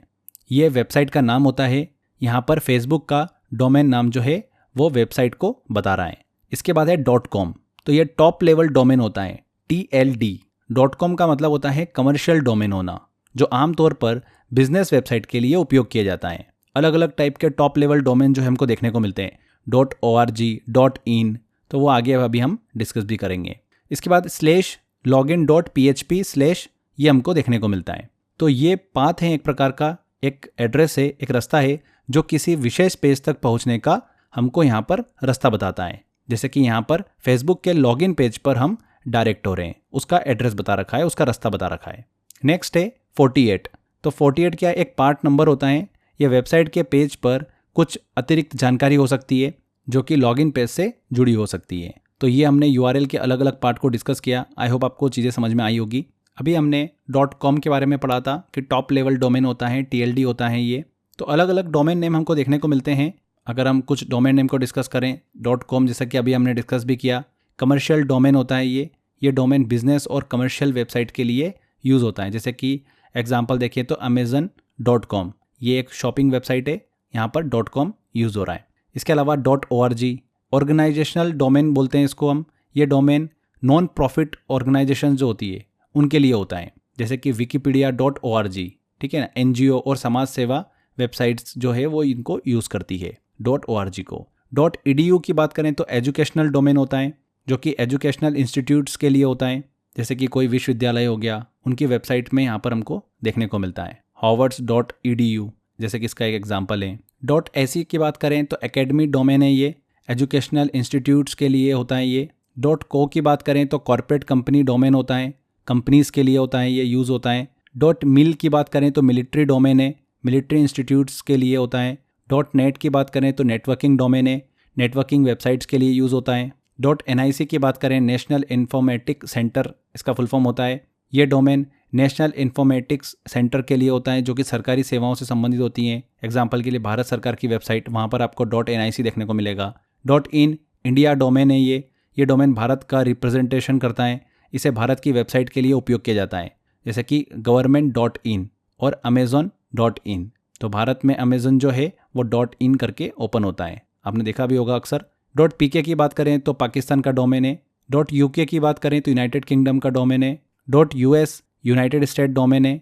ये वेबसाइट का नाम होता है। यहाँ पर फेसबुक का डोमेन नाम जो है वो वेबसाइट को बता रहा है। इसके बाद है .com। तो ये टॉप लेवल डोमेन होता है। TLD.com का मतलब होता है कमर्शियल डोमेन होना, जो आमतौर पर बिजनेस वेबसाइट के लिए उपयोग किया जाता है। अलग अलग टाइप के टॉप लेवल डोमेन जो हमको देखने को मिलते हैं, .org, .in, तो वो आगे अभी हम डिस्कस भी करेंगे। इसके बाद /login.php/ ये हमको देखने को मिलता है। तो ये पाथ है, एक प्रकार का एक एड्रेस है, एक रास्ता है जो किसी विशेष पेज तक पहुंचने का हमको यहाँ पर रास्ता बताता है। जैसे कि यहाँ पर फेसबुक के लॉगिन पेज पर हम डायरेक्ट हो रहे हैं, उसका एड्रेस बता रखा है, उसका रास्ता बता रखा है। नेक्स्ट है 48। तो 48 क्या एक पार्ट नंबर होता है। यह वेबसाइट के पेज पर कुछ अतिरिक्त जानकारी हो सकती है जो कि लॉगिन पेज से जुड़ी हो सकती है। तो ये हमने URL के अलग अलग पार्ट को डिस्कस किया। आई होप आपको चीज़ें समझ में आई होगी। अभी हमने .com के बारे में पढ़ा था कि टॉप लेवल डोमेन होता है, TLD होता है ये। तो अलग अलग डोमेन नेम हमको देखने को मिलते हैं। अगर हम कुछ डोमेन नेम को डिस्कस करें, .com जैसा कि अभी हमने डिस्कस भी किया, कमर्शियल डोमेन होता है ये डोमेन बिजनेस और कमर्शियल वेबसाइट के लिए यूज़ होता है। जैसे कि एग्जांपल देखिए तो amazon.com, ये एक शॉपिंग वेबसाइट है, यहाँ पर .com यूज़ हो रहा है। इसके अलावा .org, ऑर्गेनाइजेशनल डोमेन बोलते हैं इसको हम। ये डोमेन नॉन प्रॉफिट ऑर्गेनाइजेशन जो होती है उनके लिए होता है, जैसे कि wikipedia.org, ठीक है ना। NGO और समाज सेवा वेबसाइट्स जो है वो इनको यूज़ करती है .org को। .edu की बात करें तो एजुकेशनल डोमेन होता है, जो कि एजुकेशनल इंस्टीट्यूट्स के लिए होता है, जैसे कि कोई विश्वविद्यालय हो गया, उनकी वेबसाइट में यहाँ पर हमको देखने को मिलता है। Harvards.edu जैसे कि इसका एक एग्जाम्पल है। .ac की बात करें तो एकेडमी डोमेन है, ये एजुकेशनल इंस्टीट्यूट्स के लिए होता है ये। .co की बात करें तो कॉर्पोरेट कंपनी डोमेन होता है, कंपनीज के लिए होता है, ये यूज़ होता है। .mil की बात करें तो मिलिट्री डोमेन है, मिलिट्री इंस्टीट्यूट्स के लिए होता है। .net की बात करें तो नेटवर्किंग डोमेन है, नेटवर्किंग वेबसाइट्स के लिए यूज़ होता है। .nic की बात करें नेशनल इन्फॉर्मेटिक सेंटर, इसका फुल फॉर्म होता है। ये डोमेन नेशनल इन्फॉर्मेटिक्स सेंटर के लिए होता है, जो कि सरकारी सेवाओं से संबंधित होती हैं। एग्जाम्पल के लिए भारत सरकार की वेबसाइट, वहाँ पर आपको .nic देखने को मिलेगा। .in इंडिया डोमेन है ये डोमेन भारत का रिप्रेजेंटेशन करता है, इसे भारत की वेबसाइट के लिए उपयोग किया जाता है, जैसे कि government.in और amazon.in। तो भारत में अमेजन जो है वो .in करके ओपन होता है, आपने देखा भी होगा अक्सर। .pk की बात करें तो पाकिस्तान का डोमेन है। .uk की बात करें तो यूनाइटेड किंगडम का डोमेन है। .us यूनाइटेड स्टेट डोमेन है।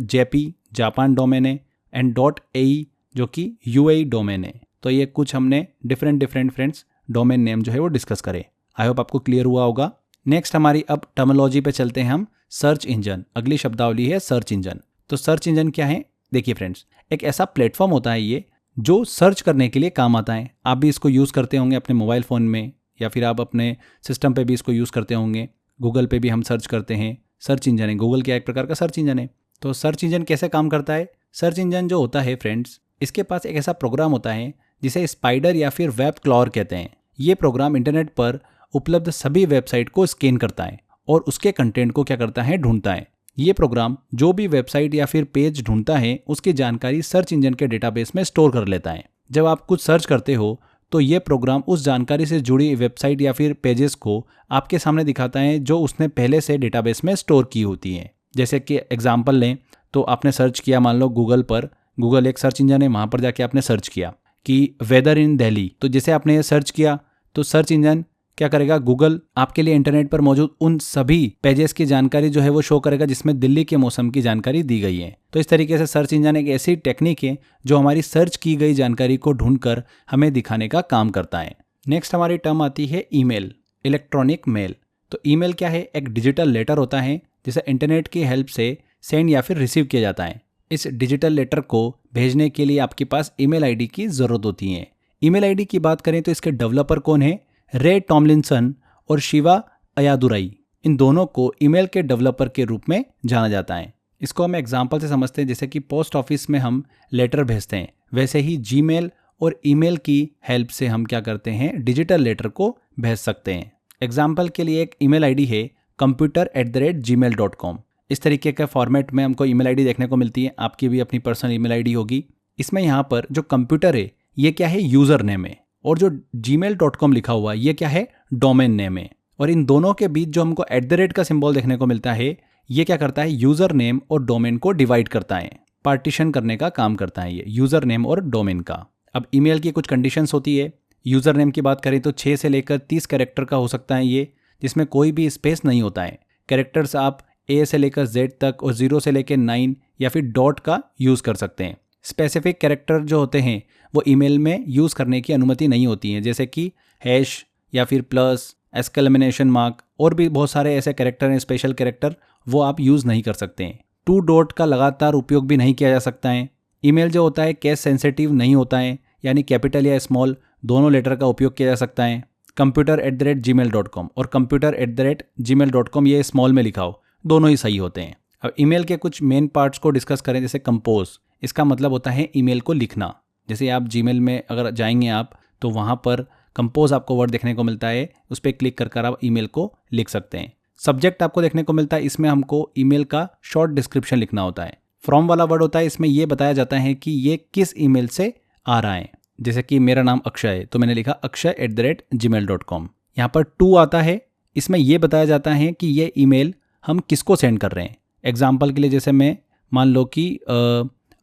.jp जापान डोमेन है एंड .ae जो कि UAE डोमेन है। तो ये कुछ हमने डिफरेंट फ्रेंड्स डोमेन नेम जो है वो डिस्कस करे। आई होप आपको क्लियर हुआ होगा। नेक्स्ट हमारी अब टर्मिनोलॉजी पे चलते हैं हम। सर्च इंजन, अगली शब्दावली है सर्च इंजन। तो सर्च इंजन क्या है? देखिए फ्रेंड्स, एक ऐसा प्लेटफॉर्म होता है ये जो सर्च करने के लिए काम आता है। आप भी इसको यूज़ करते होंगे अपने मोबाइल फ़ोन में, या फिर आप अपने सिस्टम पे भी इसको यूज़ करते होंगे। गूगल पे भी हम सर्च करते हैं, सर्च इंजन है। गूगल क्या एक प्रकार का सर्च इंजन है। तो सर्च इंजन कैसे काम करता है? सर्च इंजन जो होता है फ्रेंड्स, इसके पास एक ऐसा प्रोग्राम होता है जिसे स्पाइडर या फिर वेब क्लॉर कहते हैं। ये प्रोग्राम इंटरनेट पर उपलब्ध सभी वेबसाइट को स्कैन करता है और उसके कंटेंट को क्या करता है? ढूंढता है। ये प्रोग्राम जो भी वेबसाइट या फिर पेज ढूंढता है उसकी जानकारी सर्च इंजन के डेटाबेस में स्टोर कर लेता है। जब आप कुछ सर्च करते हो तो ये प्रोग्राम उस जानकारी से जुड़ी वेबसाइट या फिर पेजेस को आपके सामने दिखाता है जो उसने पहले से डेटाबेस में स्टोर की होती है। जैसे कि एग्जाम्पल लें तो आपने सर्च किया मान लो गूगल पर, गूगल एक सर्च इंजन है, वहाँ पर जाके आपने सर्च किया कि वेदर इन दिल्ली। तो जैसे आपने ये सर्च किया तो सर्च इंजन क्या करेगा? गूगल आपके लिए इंटरनेट पर मौजूद उन सभी पेजेस की जानकारी जो है वो शो करेगा जिसमें दिल्ली के मौसम की जानकारी दी गई है। तो इस तरीके से सर्च इंजन एक ऐसी टेक्निक है जो हमारी सर्च की गई जानकारी को ढूंढकर हमें दिखाने का काम करता है। नेक्स्ट हमारी टर्म आती है ईमेल, इलेक्ट्रॉनिक मेल। तो ईमेल क्या है? एक डिजिटल लेटर होता है जिसे इंटरनेट की हेल्प से सेंड या फिर रिसीव किया जाता है। इस डिजिटल लेटर को भेजने के लिए आपके पास ईमेल आईडी की ज़रूरत होती है। ईमेल आईडी की बात करें तो इसके डेवलपर कौन है? रे टॉमलिंसन और शिवा अयादुराई। इन दोनों को ईमेल के डेवलपर के रूप में जाना जाता है। इसको हम एग्जांपल से समझते हैं, जैसे कि पोस्ट ऑफिस में हम लेटर भेजते हैं, वैसे ही जीमेल और ईमेल की हेल्प से हम क्या करते हैं? डिजिटल लेटर को भेज सकते हैं। एग्जाम्पल के लिए एक ईमेल आईडी है computer@gmail.com। इस तरीके के फॉर्मेट में हमको ईमेल आईडी देखने को मिलती है। आपकी भी अपनी पर्सनल ईमेल आईडी होगी। इसमें यहाँ पर जो कंप्यूटर है ये क्या है? यूज़र नेम है, और जो gmail.com लिखा हुआ है ये क्या है? डोमेन नेम है। और इन दोनों के बीच जो हमको @ का सिंबल देखने को मिलता है ये क्या करता है? यूज़र नेम और डोमेन को डिवाइड करता है, पार्टीशन करने का काम करता है ये यूज़र नेम और डोमेन का। अब ईमेल की कुछ कंडीशंस होती है। यूज़र नेम की बात करें तो 6 से लेकर 30 कैरेक्टर का हो सकता है ये, जिसमें कोई भी स्पेस नहीं होता है। कैरेक्टर्स आप A से लेकर Z तक और 0 से लेकर 9 या फिर डॉट का यूज़ कर सकते हैं। स्पेसिफिक कैरेक्टर जो होते हैं वो ईमेल में यूज़ करने की अनुमति नहीं होती है, जैसे कि हैश या फिर प्लस, एक्सक्लेमेनेशन मार्क और भी बहुत सारे ऐसे कैरेक्टर हैं, स्पेशल कैरेक्टर, वो आप यूज़ नहीं कर सकते हैं। 2 डॉट का लगातार उपयोग भी नहीं किया जा सकता है। ईमेल जो होता है केस सेंसिटिव नहीं होता है, यानी कैपिटल या स्मॉल दोनों लेटर का उपयोग किया जा सकता है। computer@gmail.com और computer@gmail.com ये स्मॉल में लिखा हो, दोनों ही सही होते हैं। अब ईमेल के कुछ मेन पार्ट्स को डिस्कस करें, जैसे कंपोज, इसका मतलब होता है ईमेल को लिखना। जैसे आप जीमेल में अगर जाएंगे आप तो वहाँ पर कंपोज आपको वर्ड देखने को मिलता है, उस पर क्लिक कर आप ईमेल को लिख सकते हैं। सब्जेक्ट आपको देखने को मिलता है, इसमें हमको ईमेल का शॉर्ट डिस्क्रिप्शन लिखना होता है। फ्रॉम वाला वर्ड होता है, इसमें यह बताया जाता है कि ये किस ईमेल से आ रहा है। जैसे कि मेरा नाम अक्षय है तो मैंने लिखा akshay@gmail.com। यहाँ पर टू आता है, इसमें यह बताया जाता है कि ये ईमेल हम किसको सेंड कर रहे हैं। एग्जाम्पल के लिए जैसे मैं मान लो कि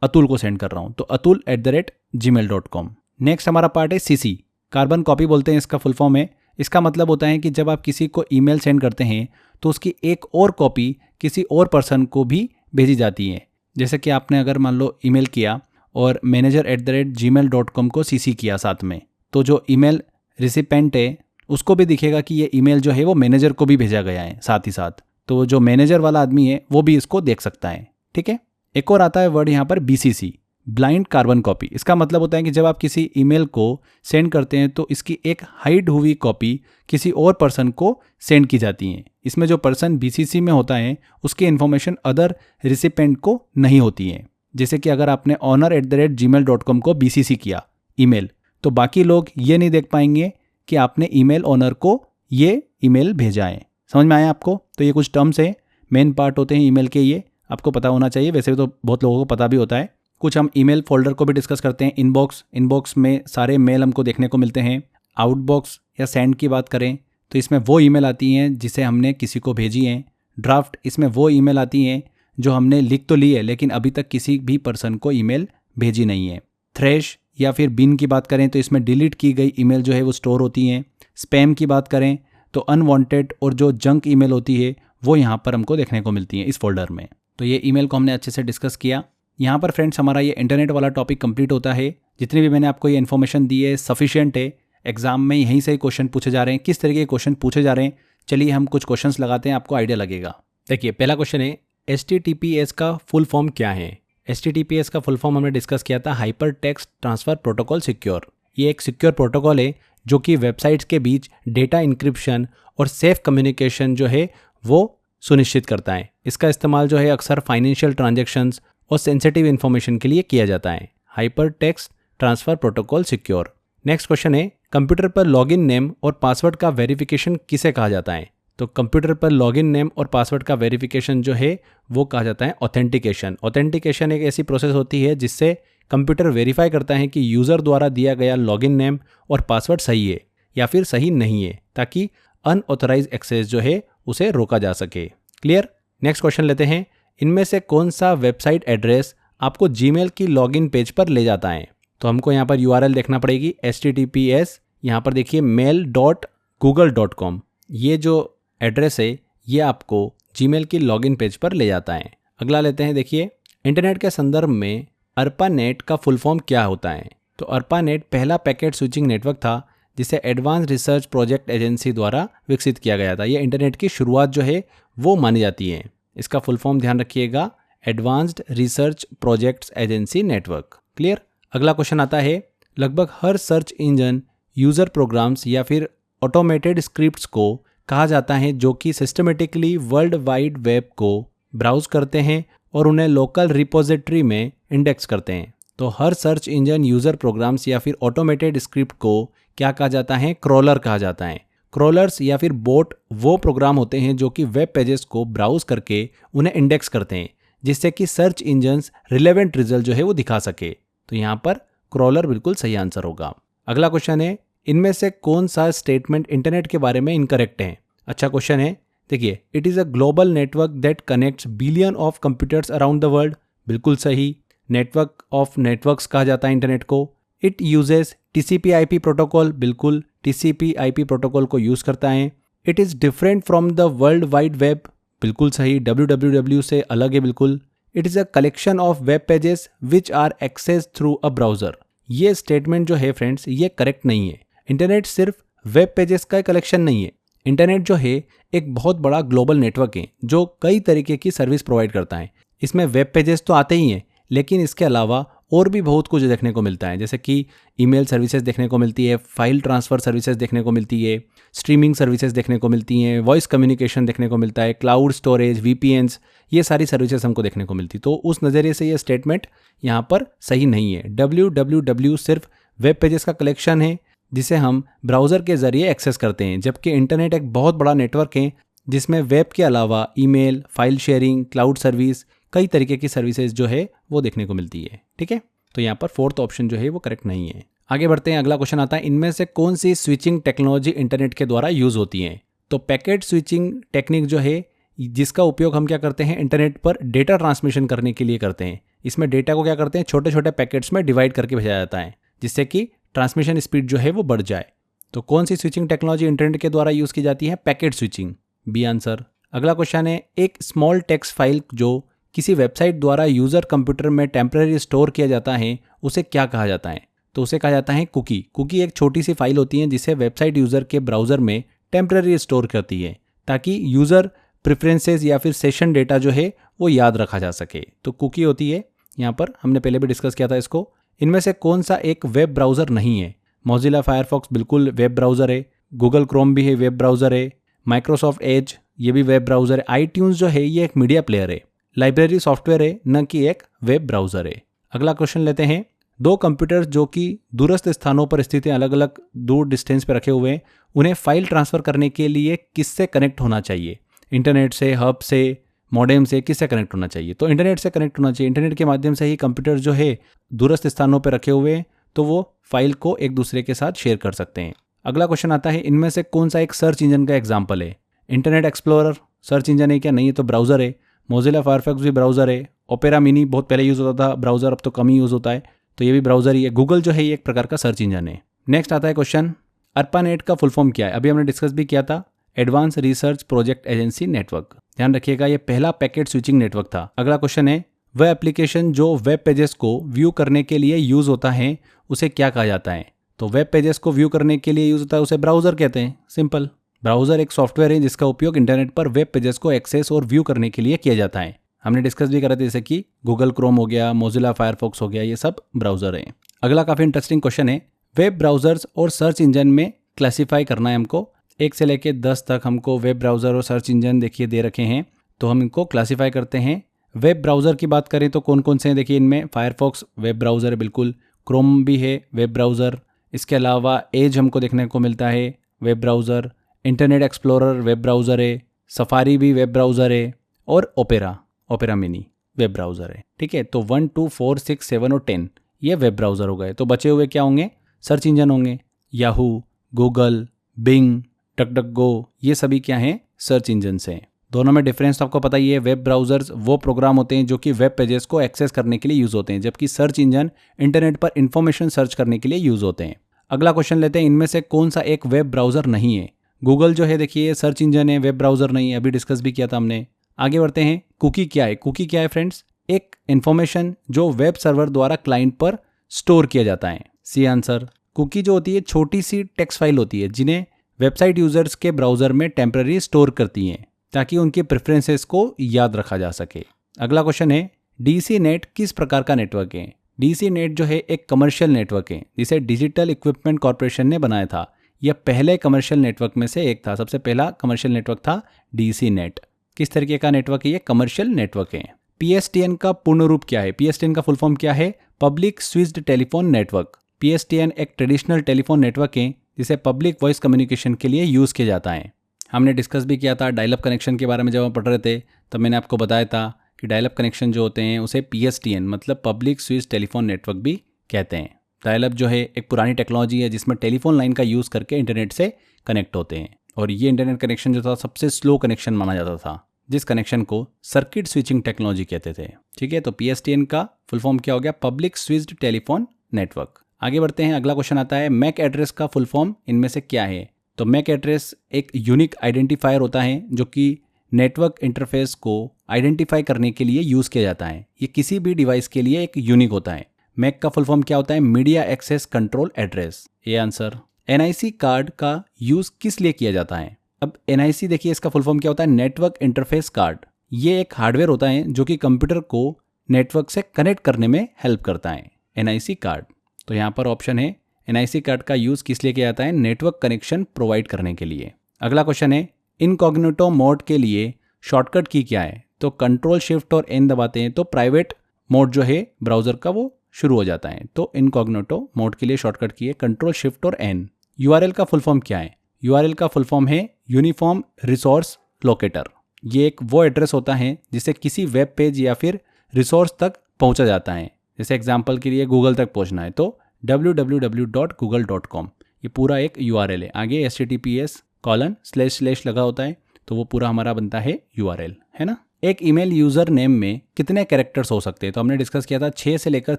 अतुल को सेंड कर रहा हूँ तो atul@gmail.com। नेक्स्ट हमारा पार्ट है CC, कार्बन कॉपी बोलते हैं इसका फुल फॉर्म है। इसका मतलब होता है कि जब आप किसी को ईमेल सेंड करते हैं तो उसकी एक और कॉपी किसी और पर्सन को भी भेजी जाती है। जैसे कि आपने अगर मान लो ईमेल किया और manager@gmail.com को CC किया साथ में, तो जो ईमेल रिसिपेंट है उसको भी दिखेगा कि ये ईमेल जो है वो मैनेजर को भी भेजा गया है साथ ही साथ, तो जो मैनेजर वाला आदमी है वो भी इसको देख सकता है। ठीक है, एक और आता है वर्ड यहाँ पर BCC, ब्लाइंड कार्बन कॉपी। इसका मतलब होता है कि जब आप किसी ईमेल को सेंड करते हैं तो इसकी एक हाइड हुई कॉपी किसी और पर्सन को सेंड की जाती है। इसमें जो पर्सन BCC में होता है उसकी इन्फॉर्मेशन अदर रिसिपेंट को नहीं होती है। जैसे कि अगर आपने owner@gmail.com को BCC किया ईमेल, तो बाकी लोग ये नहीं देख पाएंगे कि आपने ईमेल ओनर को ये ईमेल भेजा है। समझ में आया आपको? तो ये कुछ टर्म्स है, मेन पार्ट होते हैं ईमेल के, ये आपको पता होना चाहिए। वैसे तो बहुत लोगों को पता भी होता है। कुछ हम ईमेल फोल्डर को भी डिस्कस करते हैं। इनबॉक्स में सारे मेल हमको देखने को मिलते हैं। आउटबॉक्स या सेंड की बात करें तो इसमें वो ईमेल आती हैं जिसे हमने किसी को भेजी है। ड्राफ्ट, इसमें वो ईमेल आती हैं जो हमने लिख तो ली है लेकिन अभी तक किसी भी पर्सन को ईमेल भेजी नहीं है। थ्रेश या फिर बिन की बात करें तो इसमें डिलीट की गई ईमेल जो है वो स्टोर होती हैं। स्पैम की बात करें तो अनवांटेड और जो जंक ईमेल होती है वो यहाँ पर हमको देखने को मिलती है इस फोल्डर में। तो ये ईमेल को हमने अच्छे से डिस्कस किया। यहाँ पर फ्रेंड्स हमारा ये इंटरनेट वाला टॉपिक कंप्लीट होता है। जितनी भी मैंने आपको ये इन्फॉर्मेशन दी है सफिशिएंट है। एग्जाम में यहीं से क्वेश्चन पूछे जा रहे हैं। किस तरीके के क्वेश्चन पूछे जा रहे हैं, चलिए हम कुछ क्वेश्चंस लगाते हैं, आपको आइडिया लगेगा। देखिए पहला क्वेश्चन है, HTTPS का फुल फॉर्म क्या है? HTTPS का फुल फॉर्म हमने डिस्कस किया था, hyper text transfer protocol secure. ये एक सिक्योर प्रोटोकॉल है जो कि वेबसाइट्स के बीच डेटा इंक्रिप्शन और सेफ कम्युनिकेशन जो है वो सुनिश्चित करता है। इसका इस्तेमाल जो है अक्सर फाइनेंशियल ट्रांजैक्शंस और सेंसिटिव इन्फॉर्मेशन के लिए किया जाता है। Hyper text transfer protocol secure. Next question है, कंप्यूटर पर लॉगिन नेम और पासवर्ड का वेरिफिकेशन किसे कहा जाता है? तो कंप्यूटर पर लॉगिन नेम और पासवर्ड का वेरिफिकेशन जो है वो कहा जाता है ऑथेंटिकेशन। ऑथेंटिकेशन एक ऐसी प्रोसेस होती है जिससे कंप्यूटर वेरीफाई करता है कि यूज़र द्वारा दिया गया लॉगिन नेम और पासवर्ड सही है या फिर सही नहीं है, ताकि अनऑथराइज एक्सेस जो है उसे रोका जा सके। क्लियर? नेक्स्ट क्वेश्चन लेते हैं, इनमें से कौन सा वेबसाइट एड्रेस आपको जीमेल की लॉगिन पेज पर ले जाता है? तो हमको यहाँ पर URL देखना पड़ेगी, HTTPS, यहाँ पर देखिए mail.google.com। ये जो एड्रेस है ये आपको जीमेल की लॉगिन पेज पर ले जाता है। अगला लेते हैं, देखिए इंटरनेट के संदर्भ में ARPANET का फुल फॉर्म क्या होता है? तो ARPANET पहला पैकेट स्विचिंग नेटवर्क था जिसे एडवांस रिसर्च प्रोजेक्ट एजेंसी द्वारा विकसित किया गया था। ये इंटरनेट की शुरुआत जो है वो मानी जाती है। इसका फुल फॉर्म ध्यान रखिएगा, advanced research projects agency network. Clear? अगला क्वेश्चन आता है, लगभग हर सर्च इंजन यूज़र प्रोग्राम्स या फिर ऑटोमेटेड स्क्रिप्ट्स को कहा जाता है जो कि सिस्टमेटिकली वर्ल्ड वाइड वेब को ब्राउज करते हैं और उन्हें लोकल रिपोजिटरी में इंडेक्स करते हैं। तो हर सर्च इंजन यूज़र प्रोग्राम्स या फिर ऑटोमेटेड स्क्रिप्ट को क्या कहा जाता है? क्रॉलर कहा जाता है। क्रॉलर्स या फिर बोट वो प्रोग्राम होते हैं जो कि वेब पेजेस को ब्राउज करके उन्हें इंडेक्स करते हैं जिससे कि सर्च इंजन्स रिलेवेंट रिजल्ट जो है वो दिखा सके। तो यहाँ पर क्रॉलर बिल्कुल सही आंसर होगा। अगला क्वेश्चन है, इनमें से कौन सा स्टेटमेंट इंटरनेट के बारे में इनकरेक्ट है? अच्छा क्वेश्चन है, देखिए it is a global network that connects billion of computers around the world. बिल्कुल सही। नेटवर्क ऑफ नेटवर्क्स कहा जाता है इंटरनेट को। इट यूजेस TCP/IP प्रोटोकॉल, बिल्कुल TCP/IP प्रोटोकॉल को यूज़ करता है। It is different from the world wide web, बिल्कुल सही, www से अलग है बिल्कुल। It is a collection of web pages which are access through a browser. ये स्टेटमेंट जो है फ्रेंड्स, ये करेक्ट नहीं है। इंटरनेट सिर्फ वेब पेजेस का कलेक्शन नहीं है। इंटरनेट जो है एक बहुत बड़ा ग्लोबल नेटवर्क है जो कई तरीके की सर्विस प्रोवाइड करता है। इसमें वेब पेजेस तो आते ही हैं, लेकिन इसके अलावा और भी बहुत कुछ देखने को मिलता है, जैसे कि ईमेल सर्विसेज देखने को मिलती है, फाइल ट्रांसफ़र सर्विसेज देखने को मिलती है, स्ट्रीमिंग सर्विसेज देखने को मिलती हैं, वॉइस कम्युनिकेशन देखने को मिलता है, क्लाउड स्टोरेज, VPNs, ये सारी सर्विसेज हमको देखने को मिलती। तो उस नज़रिए से ये स्टेटमेंट यहाँ पर सही नहीं है। www सिर्फ वेब पेजेस का कलेक्शन है जिसे हम ब्राउज़र के ज़रिए एक्सेस करते हैं, जबकि इंटरनेट एक बहुत बड़ा नेटवर्क है जिसमें वेब के अलावा email, file sharing, cloud service, कई तरीके की सर्विसेज जो है वो देखने को मिलती है। ठीक है, तो यहाँ पर फोर्थ ऑप्शन जो है वो करेक्ट नहीं है। आगे बढ़ते हैं, अगला क्वेश्चन आता है, इनमें से कौन सी स्विचिंग टेक्नोलॉजी इंटरनेट के द्वारा यूज़ होती है? तो पैकेट स्विचिंग टेक्निक जो है, जिसका उपयोग हम क्या करते हैं, इंटरनेट पर डेटा ट्रांसमिशन करने के लिए करते हैं। इसमें डेटा को क्या करते हैं, छोटे छोटे पैकेट्स में डिवाइड करके भेजा जाता है, जिससे कि ट्रांसमिशन स्पीड जो है वो बढ़ जाए। तो कौन सी स्विचिंग टेक्नोलॉजी इंटरनेट के द्वारा यूज़ की जाती है? Packet switching, B answer. अगला क्वेश्चन है, एक स्मॉल टेक्स्ट फाइल जो किसी वेबसाइट द्वारा यूज़र कंप्यूटर में टेम्पररी स्टोर किया जाता है, उसे क्या कहा जाता है? तो उसे कहा जाता है कुकी। कुकी एक छोटी सी फाइल होती है जिसे वेबसाइट यूज़र के ब्राउज़र में टेम्पररी स्टोर करती है, ताकि यूज़र प्रेफरेंसेस या फिर सेशन डेटा जो है वो याद रखा जा सके। तो कुकी होती है, यहाँ पर हमने पहले भी डिस्कस किया था इसको। इनमें से कौन सा एक वेब ब्राउज़र नहीं है? मोजिला फायरफॉक्स बिल्कुल वेब ब्राउज़र है, गूगल क्रोम भी है, वेब ब्राउज़र है, माइक्रोसॉफ्ट एज ये भी वेब ब्राउज़र है, iTunes जो है ये एक मीडिया प्लेयर है, लाइब्रेरी सॉफ्टवेयर है, न कि एक वेब ब्राउज़र है। अगला क्वेश्चन लेते हैं, दो कंप्यूटर्स जो कि दूरस्थ स्थानों पर स्थित हैं, अलग अलग दूर डिस्टेंस पर रखे हुए हैं, उन्हें फाइल ट्रांसफ़र करने के लिए किससे कनेक्ट होना चाहिए? इंटरनेट से, हब से, मॉडेम से, किससे कनेक्ट होना चाहिए? तो इंटरनेट से कनेक्ट होना चाहिए। इंटरनेट के माध्यम से ही कंप्यूटर जो है दूरस्थ स्थानों पर रखे हुए हैं, तो वो फाइल को एक दूसरे के साथ शेयर कर सकते हैं। अगला क्वेश्चन आता है, इनमें से कौन सा एक सर्च इंजन का एग्जाम्पल है? इंटरनेट एक्सप्लोरर सर्च इंजन है क्या? नहीं, है तो ब्राउज़र है। मोजिला फायरफॉक्स भी ब्राउज़र है। ओपेरा मिनी बहुत पहले यूज़ होता था ब्राउज़र, अब तो कम ही यूज़ होता है, तो ये भी ब्राउज़र ही है। गूगल जो है ये एक प्रकार का सर्च इंजन है। नेक्स्ट आता है क्वेश्चन, ARPANET का फुल फॉर्म क्या है? अभी हमने डिस्कस भी किया था, advance research project agency network. ध्यान रखिएगा, ये पहला पैकेट स्विचिंग नेटवर्क था। अगला क्वेश्चन है, वह एप्लीकेशन जो वेब पेजेस को व्यू करने के लिए यूज़ होता है उसे क्या कहा जाता है? तो वेब पेजेस को व्यू करने के लिए यूज़ होता है, उसे ब्राउज़र कहते हैं। सिंपल, ब्राउज़र एक सॉफ्टवेयर है जिसका उपयोग इंटरनेट पर वेब पेजेस को एक्सेस और व्यू करने के लिए किया जाता है। हमने डिस्कस भी करा था, जैसे कि गूगल क्रोम हो गया, मोजिला फायरफॉक्स हो गया, ये सब ब्राउज़र हैं। अगला काफ़ी इंटरेस्टिंग क्वेश्चन है, वेब ब्राउज़र्स और सर्च इंजन में क्लासीफाई करना है हमको। 1 से लेकर 10 तक हमको वेब ब्राउज़र और सर्च इंजन देखिए दे रखे हैं, तो हम इनको क्लासीफाई करते हैं। वेब ब्राउज़र की बात करें तो कौन कौन से हैं, देखिए इनमें फायरफॉक्स वेब ब्राउज़र है बिल्कुल, क्रोम भी है वेब ब्राउज़र, इसके अलावा एज हमको देखने को मिलता है web browser, internet explorer web browser है, सफारी भी वेब ब्राउज़र है, और ओपेरा मिनी वेब ब्राउज़र है। ठीक है, तो 1, 2, 4, 6, 7 और 10 ये वेब ब्राउज़र हो गए। तो बचे हुए क्या होंगे? सर्च इंजन होंगे। याहू, गूगल, बिंग, डकडकगो, ये सभी क्या हैं? सर्च इंजन हैं। दोनों में डिफरेंस तो आपको पता ही है। वेब ब्राउज़र्स वो प्रोग्राम होते हैं जो कि वेब पेजेस को एक्सेस करने के लिए यूज़ होते हैं, जबकि सर्च इंजन इंटरनेट पर इंफॉर्मेशन सर्च करने के लिए यूज़ होते हैं। अगला क्वेश्चन लेते हैं, इनमें से कौन सा एक वेब ब्राउज़र नहीं है? गूगल जो है देखिए सर्च इंजन है, वेब ब्राउज़र नहीं है, अभी डिस्कस भी किया था हमने। आगे बढ़ते हैं, कुकी क्या है? कुकी क्या है फ्रेंड्स? एक इन्फॉर्मेशन जो वेब सर्वर द्वारा क्लाइंट पर स्टोर किया जाता है। C answer. कुकी जो होती है छोटी सी टेक्स्ट फाइल होती है जिन्हें वेबसाइट यूजर्स के ब्राउज़र में टेम्पररी स्टोर करती हैं ताकि उनके प्रेफरेंसेस को याद रखा जा सके। अगला क्वेश्चन है, डीसी नेट किस प्रकार का नेटवर्क है? डीसी नेट जो है एक कमर्शियल नेटवर्क है जिसे डिजिटल इक्विपमेंट कॉर्पोरेशन ने बनाया था। यह पहले कमर्शियल नेटवर्क में से एक था, सबसे पहला कमर्शियल नेटवर्क था डीसी नेट। किस तरीके का नेटवर्क है? ये कमर्शियल नेटवर्क है। पीएसटीएन का पूर्ण रूप क्या है? पीएसटीएन का फुल फॉर्म क्या है? Public switched telephone network. PSTN एक ट्रेडिशनल टेलीफोन नेटवर्क है जिसे पब्लिक वॉइस कम्युनिकेशन के लिए यूज़ किया जाता है। हमने डिस्कस भी किया था डायल अप कनेक्शन के बारे में, जब हम पढ़ रहे थे तब मैंने आपको बताया था कि डायल अप कनेक्शन जो होते हैं उसे पीएसटीएन मतलब पब्लिक स्विच्ड टेलीफोन नेटवर्क भी कहते हैं। डायल अप जो है एक पुरानी टेक्नोलॉजी है जिसमें टेलीफोन लाइन का यूज़ करके इंटरनेट से कनेक्ट होते हैं, और ये इंटरनेट कनेक्शन जो था सबसे स्लो कनेक्शन माना जाता था, जिस कनेक्शन को सर्किट स्विचिंग टेक्नोलॉजी कहते थे। ठीक है, तो पीएसटीएन का फुल फॉर्म क्या हो गया? Public switched telephone network. आगे बढ़ते हैं, अगला क्वेश्चन आता है मैक एड्रेस का फुल फॉर्म इनमें से क्या है। तो मैक एड्रेस एक यूनिक आइडेंटिफायर होता है जो कि नेटवर्क इंटरफेस को आइडेंटिफाई करने के लिए यूज़ किया जाता है। ये किसी भी डिवाइस के लिए एक यूनिक होता है। मैक का फुल फॉर्म क्या होता है? मीडिया एक्सेस कंट्रोल एड्रेस, ये आंसर। एनआईसी कार्ड का यूज़ किस लिए किया जाता है? अब एनआईसी देखिए, इसका फुल फॉर्म क्या होता है? Network interface card. ये एक हार्डवेयर होता है जो कि कंप्यूटर को नेटवर्क से कनेक्ट करने में हेल्प करता है, एनआईसी कार्ड। तो यहाँ पर ऑप्शन है, एनआईसी कार्ड का यूज़ किस लिए किया जाता है? नेटवर्क कनेक्शन प्रोवाइड करने के लिए। अगला क्वेश्चन है, इनकॉग्निटो मोड के लिए शॉर्टकट की क्या है? तो कंट्रोल शिफ्ट और एन दबाते हैं तो प्राइवेट मोड जो है ब्राउजर का वो शुरू हो जाता है। तो इनकॉग्निटो मोड के लिए शॉर्टकट की है कंट्रोल शिफ्ट और एन। यूआरएल का फुल फॉर्म क्या है? यूआरएल का फुल फॉर्म है यूनिफॉर्म रिसोर्स लोकेटर। ये एक वो एड्रेस होता है जिससे किसी वेब पेज या फिर रिसोर्स तक पहुंचा जाता है। जैसे एग्जांपल के लिए गूगल तक पहुंचना है तो www.google.com, ये पूरा एक यूआरएल है। आगे https:// लगा होता है तो वो पूरा हमारा बनता है यूआरएल, है ना। एक ईमेल यूजर नेम में कितने कैरेक्टर्स हो सकते हैं? तो हमने डिस्कस किया था 6 से लेकर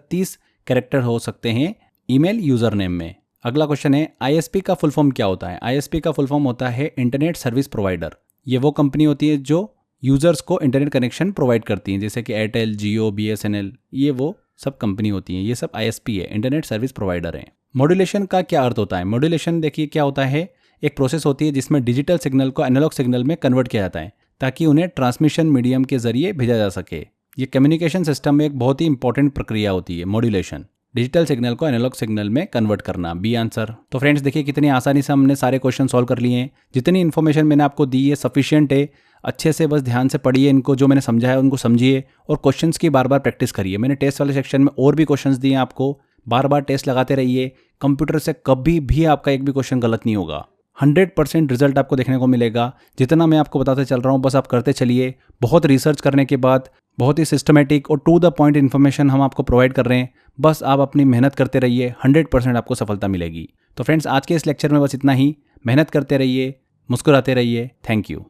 30 कैरेक्टर हो सकते हैं ईमेल यूजर नेम में। अगला क्वेश्चन है, आईएसपी का फुल फॉर्म क्या होता है? आईएसपी का फुल फॉर्म होता है इंटरनेट सर्विस प्रोवाइडर। ये वो कंपनी होती है जो यूजर्स को इंटरनेट कनेक्शन प्रोवाइड करती हैं, जैसे कि एयरटेल, जियो, बीएसएनएल, ये वो सब कंपनी होती हैं। ये सब आईएसपी है, इंटरनेट सर्विस प्रोवाइडर है। मॉड्यूलेशन का क्या अर्थ होता है? मॉड्यूलेशन देखिए क्या होता है, एक प्रोसेस होती है जिसमें डिजिटल सिग्नल को एनालॉग सिग्नल में कन्वर्ट किया जाता है ताकि उन्हें ट्रांसमिशन मीडियम के जरिए भेजा जा सके। ये कम्युनिकेशन सिस्टम में एक बहुत ही इंपॉर्टेंट प्रक्रिया होती है, मॉड्यूलेशन, डिजिटल सिग्नल को एनालॉग सिग्नल में कन्वर्ट करना, बी आंसर। तो फ्रेंड्स देखिए कितनी आसानी से हमने सारे क्वेश्चन सॉल्व कर लिए हैं। जितनी इन्फॉर्मेशन मैंने आपको दी है सफिशिएंट है। अच्छे से बस ध्यान से पढ़िए इनको, जो मैंने समझाया उनको समझिए और क्वेश्चंस की बार बार प्रैक्टिस करिए। मैंने टेस्ट वाले सेक्शन में और भी क्वेश्चंस दिए हैं आपको, बार बार टेस्ट लगाते रहिए। कंप्यूटर से कभी भी आपका एक भी क्वेश्चन गलत नहीं होगा। 100% रिजल्ट आपको देखने को मिलेगा। जितना मैं आपको बताते चल रहा हूँ बस आप करते चलिए। बहुत रिसर्च करने के बाद बहुत ही सिस्टमेटिक और टू द पॉइंट इन्फॉर्मेशन हम आपको प्रोवाइड कर रहे हैं। बस आप अपनी मेहनत करते रहिए, 100% आपको सफलता मिलेगी। तो फ्रेंड्स आज के इस लेक्चर में बस इतना ही। मेहनत करते रहिए, मुस्कुराते रहिए। Thank you.